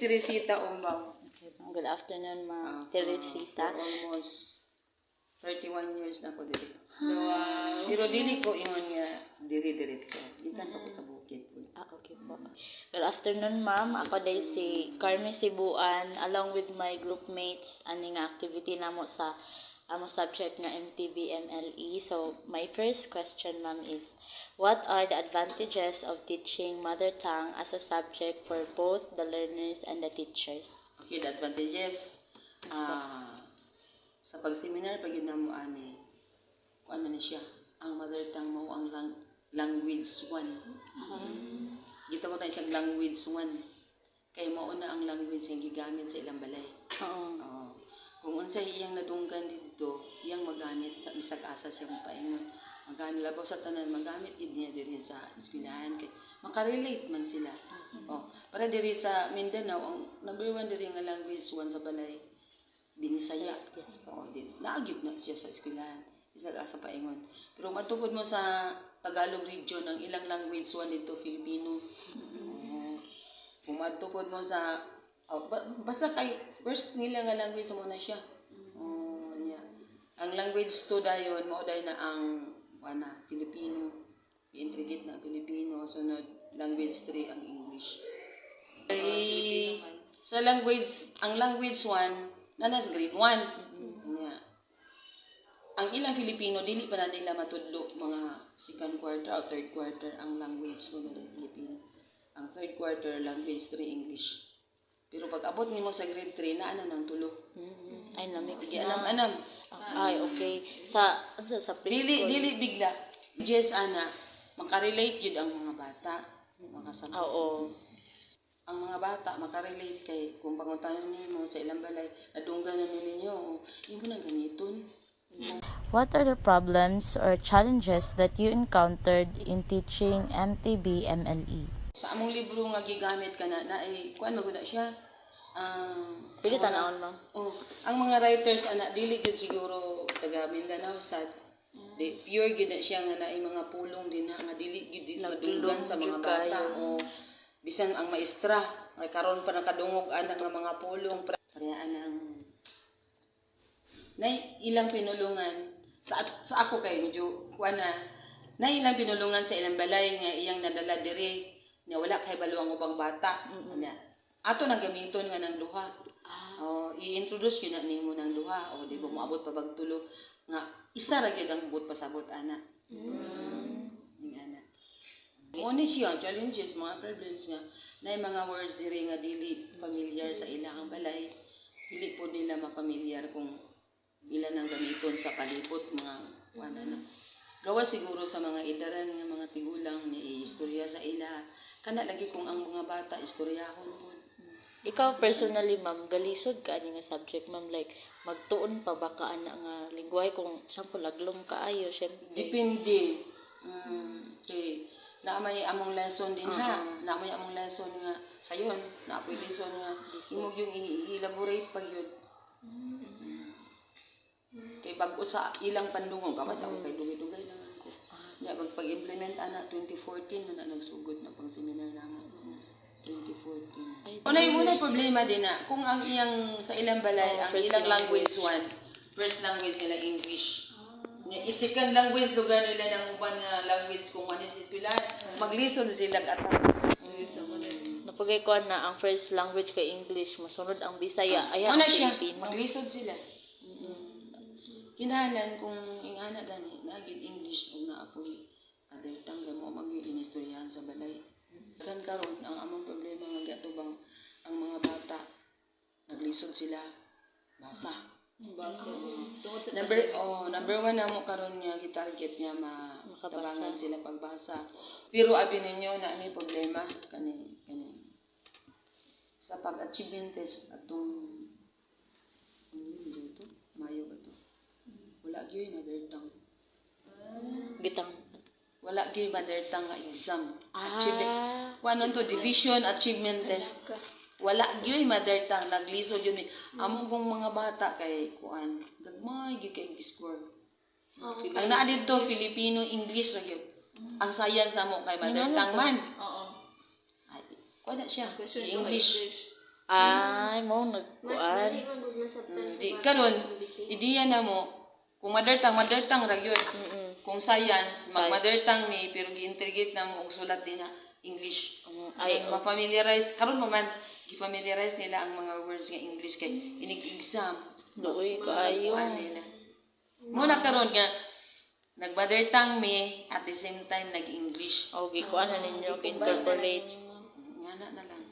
Teresita Umbaw. Okay, ma'am. Good afternoon, ma'am. Teresita. For almost 31 years na ko diri. Pero dili ko ingon nga diri-diretso. Gikan pa ko sa bukid po. Okay po. Good afternoon, ma'am. Ako day si Carmen Sibuan along with my group mates ani nga activity namo sa among subject nga MTB MLE. So, my first question, ma'am, is what are the advantages of teaching mother tongue as a subject for both the learners and the teachers? Okay, the advantages. Sa pag-seminar, pag yun na mo ani, kung ano na siya, ang mother tongue mo ang language 1. Gitawag na siyang language 1. Kaya mauna ang language yung gigamit sa ilang balay. Oo. Kung unsay iyang nadunggan dito, iyang magamit, bisag asa siya paingon. Magamit, labaw sa tanan, magamit niya diri sa eskwelahan. Makarelate man sila. Para diri sa Mindanao, ang number 1 diri nga language 1 sa balay, Binisaya. Yes po. Naagip na siya sa eskwelahan. Bisag asa paingon. Pero matupod mo sa Tagalog region, ang ilang language 1 dito, Filipino. Kung matupod mo sa basta kay first nila nga language mo na siya. Ang language 2 dayon mao day na ang Filipino. I-integrate na Filipino, sunod language 3 ang English. Sa ang language 1 nanas grade 1. Ang ilang Filipino dili pa na nila matudlo mga second quarter o third quarter ang language 2 ng Filipino. Ang third quarter language 3 English. Pero pag abot nimo sa grade 3 na nang tulo. Ay na-mix Sige, na. anam. Ay, okay. Sa preschool. Dili bigla. Just makarelate jud ang mga bata. Makasabot. Oo. Ang mga bata makarelate kay kung pangutanon nimo sa ilang balay, nadunggan na ninyo, imo na gamiton. What are the problems or challenges that you encountered in teaching MTB MLE? Sa among libro nga gigamit kana na kuan magud siya. Pili tanawon, ma'am. Ang mga writers dili gud siguro taga Mindanao sad. Pure gid na siya nga naay mga pulong din nga dili gid madunggan sa mga bata. Bisan ang maestra ay karon pa nakadungog ana nga mga pulong parehaan ang nay ilang pinulungan sa ako kay medyo kuan na ilang pinulungan sa ilang balay nga iyang nadala diri nga wala kay balo ang ubang bata. Ato nang gamiton nga ng duha. I-introduce yun na nimo ng duha. Di ba moabot pa bag tulo. Nga, isa ra gyud ang bot pasabot, ana. Ano siya, challenges, mga problems nga. Na mga words diri nga dili familiar sa ilang balay. Dili po nila mapamilyar kung ilan ang gamiton sa palibot, mga wala na. Gawa siguro sa mga idaran nga mga tigulang ni istorya sa ila. Kana lagi kung ang mga bata istoryahon po. Ikaw personally, ma'am, galisod ka ani nga subject, ma'am, like magtuon pa ba ka ana nga lingwahe kung sample laglom kaayo, syempre. Depende. Okay. Na may among lesson din ha. Na may among lesson nga sayon, na may lesson nga imo yung i-elaborate pag yun. Kay bag usa ilang pandungog kamas ako kay dugay-dugay naman ko. Ya pag-implement ana 2014 na nagsugod na pang seminar namo. 2014. Unay problema din na kung ang iyang sa ilang balay ang ilang language 1, first language nila English. Second language lugar nila ng uban nga language kung ano sa eskwelahan, maglisod sila ata. Napagay ko na ang first language kay English, masunod ang Bisaya. Ayan ang Filipino. Maglisod sila. Kinahanglan kung ingana gani nagid English o naapoy other tongue mo mag-inistoryahan sa balay. Kan karon ang among problema nga giatubang ang mga bata naglisod sila basa. Number 1 namo karon nga gitarget niya makabangan sila pagbasa. Pero abi ninyo na may problema kani sa pag-achievement test atong Mayo ba to? Wala gyud mother tongue. Wala gyud mother tongue nga exam. Achievement. Kuan to division achievement test. Wala gyud mother tongue naglisod yun. Among kong mga bata kay kuan gagmay gyud kay score. Ang naa dito Filipino English ra gyud. Ang science mo kay mother tongue man. Ay, kuan na siya. English. Ay, mo nagkuan. Di karon ideya na mo kung mother tongue ra gyud. Kung science, mag-mother tongue mi pero gi-integrate na mo og sulat din na English. Ay, ma-familiarize karon pa man gi-familiarize nila ang mga words nga English kay inig exam. Uy, kaayo. Nila. Muna karon nga nag-mother tongue mi at the same time nag-English. O, gikuan na ninyo, incorporate. Ngana na lang.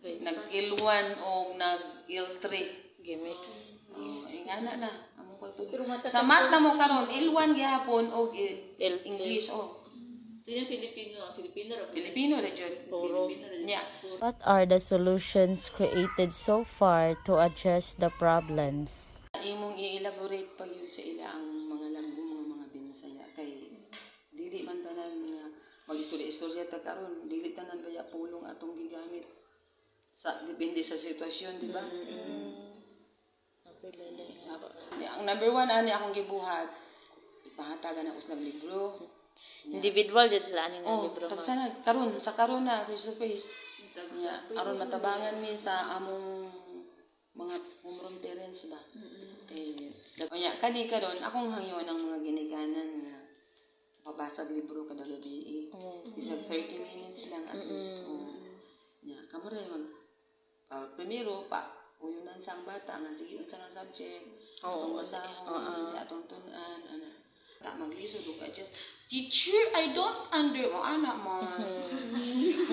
Nag-Il1 o nag-Il3. Gimix. Ngana na. Among pagtudlo. Sa mata mo karon Il1 gihapon o English o. Sino Filipino Filipino ra jud. Puro. Nya. What are the solutions created so far to address the problems? Imong i-elaborate pa yun sa ila ang mga langgo, mga Binisaya kay dili man tanan nga mag-istorya ta karon, dili tanan baya pulong atong gigamit sa depende sa sitwasyon, di ba? Ang number 1 ani akong gibuhat, ipahatagan ako sa libro. Individual dyan sila aning Oh, libro. tagsana karon sa karon na face to face. Nya aron matabangan mi sa among mga umrong parents ba. Kay nya kani karon akong hangyo ng mga ginikanan nga mabasa libro kada gabi. Bisag 30 minutes lang at least. Nya kamo ray mag primero pa uyunan sa ang bata nga sige unsa nga subject atong basahon sa atong tun-an ana ta maglisod ug adjust. Teacher, I don't anak mo.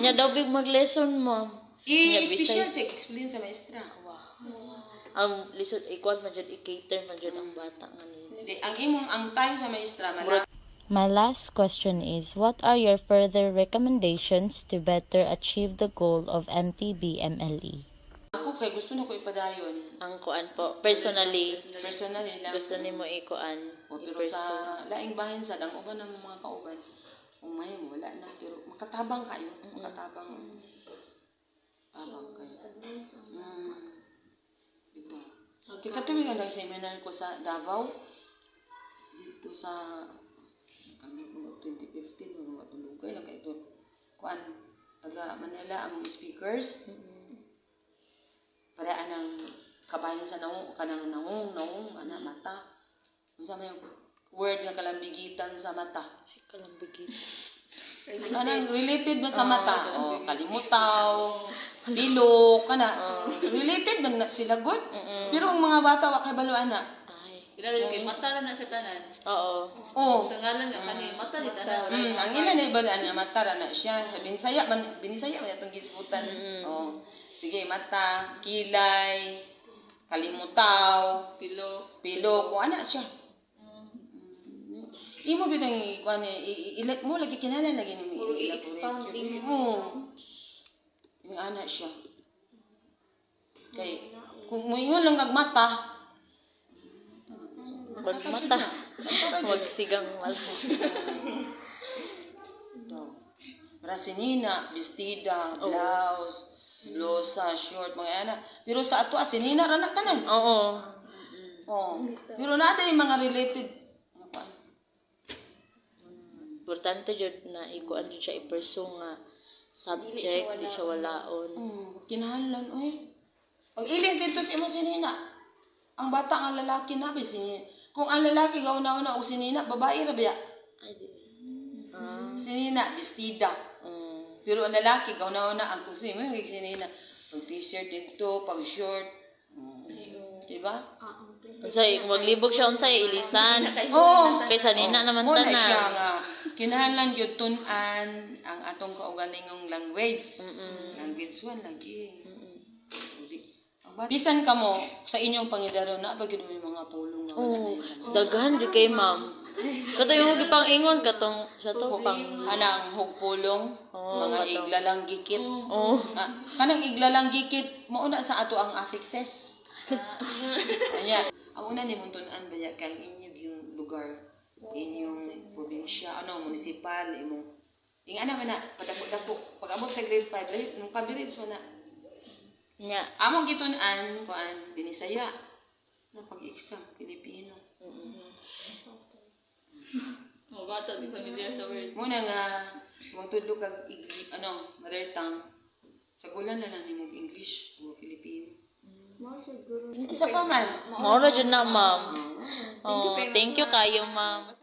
Nya daw big mag-lesson mo. I-special siya, explain sa maestra. Ang lisod ikuan man jud i-cater man jud ang bata nga nila. Hindi, ang time sa maestra, My last question is, what are your further recommendations to better achieve the goal of MTB-MLE? Ako kay gusto na ko ipadayon. Ang kuan po, personally, Personally lang. gusto nimo ikuan. Pero sa laing bahin sa ang uban ng mga kauban, kung may mo, wala na. Pero makatabang kayo. Makatabang. Tabang kayo. Ito. Okay, katuloy nga seminar ko sa Davao. Dito sa 2015, mga matulugay. Ito, kuan, taga Manila, ang speakers. Paraan ng kabayan sa naong, kanang naong, ana, mata. Sa may word nga kalambigitan sa mata. Si kalambigit. Anang related ba sa mata? Kalimutaw, bilog, kana. Related ba na sila good? Pero ang mga bata, wakay baluan na. Ay. Grabe kay mata na siya tanan. Oo. Oh. Sa ngalan nga kani mata ni tanan. Ang ilan ay balaan na mata na siya. Sa Binisaya man itong gisgutan. Oh. Sige, mata, kilay, kalimutaw, pilo, kung ana siya. Imo bitang kuan ilat mo lagi kinahanglan lagi ni Puro i-expounding mo. Yung ana siya. Kay kung mo ingon lang kag mata, Magmata. Magsigang wala. Rasinina, bestida, blouse, blusa, short, mga ana. Pero sa ato asinina ra na tanan. Oo. Oh. Pero natin yung mga related. Importante jud na ikuan jud siya i-pursue nga subject, di siya walaon. Kinahanglan, oy. Pag ilis dito sa imo sinina, ang bata ang lalaki na bisin. Kung ang lalaki gauna-una o sinina, babae ra biya. Ay di. Sinina, bestida. Pero ang lalaki gauna-una ang kung sinina, sinina. Pag t-shirt dito, pag short. Diba? Unsay maglibog siya unsay ilisan. Oo. Kaysa nina naman Muna siya tanan. nga. Kinahanglan yun tun-an ang atong kaugalingong language. Language 1 lagi. Bisan ka mo sa inyong pangidaro na pag may mga pulong na wala na. Daghan jud kay ma'am. Kato yung gipang ingon katong sa to pang Anang hugpulong, mga iglalang gikit. oh. Kanang iglalang gikit, mauna sa ato ang affixes. Anya, ang una ni muntunan ba kay inyong yung lugar, inyong probinsya, municipal, imong ana man na padako-dako pag abot sa grade 5, nung ka-grades mo na. Nya. Among gitun-an kuan Binisaya na pag-exam Pilipino. Mga bata di familiar sa word. Muna nga magtudlo kag mother tongue. Sa gulan na lang nimo English o Filipino. Isa pa man. Maura dyan na, ma'am. Oh, thank you kayo, ma'am.